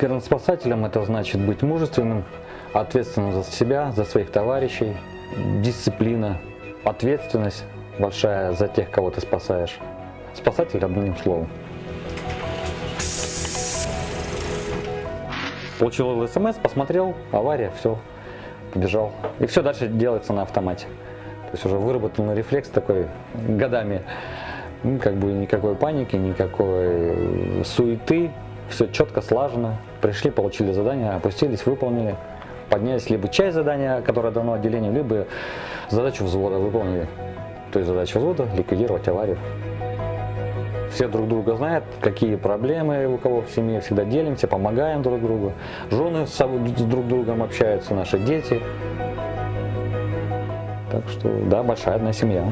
горноспасателем это значит быть мужественным, ответственным за себя, за своих товарищей, дисциплина, ответственность большая за тех, кого ты спасаешь. Спасатель одним словом. Получил СМС, посмотрел, авария, все, побежал. И все дальше делается на автомате. То есть уже выработанный рефлекс такой годами. Как бы никакой паники, никакой суеты. Все четко, слаженно. Пришли, получили задание, опустились, выполнили. Поднялись либо часть задания, которое дано отделению, либо задачу взвода выполнили. То есть задача взвода – ликвидировать аварию. Все друг друга знают, какие проблемы у кого в семье, всегда делимся, помогаем друг другу. Жены с друг другом общаются, наши дети. Так что, да, большая одна семья.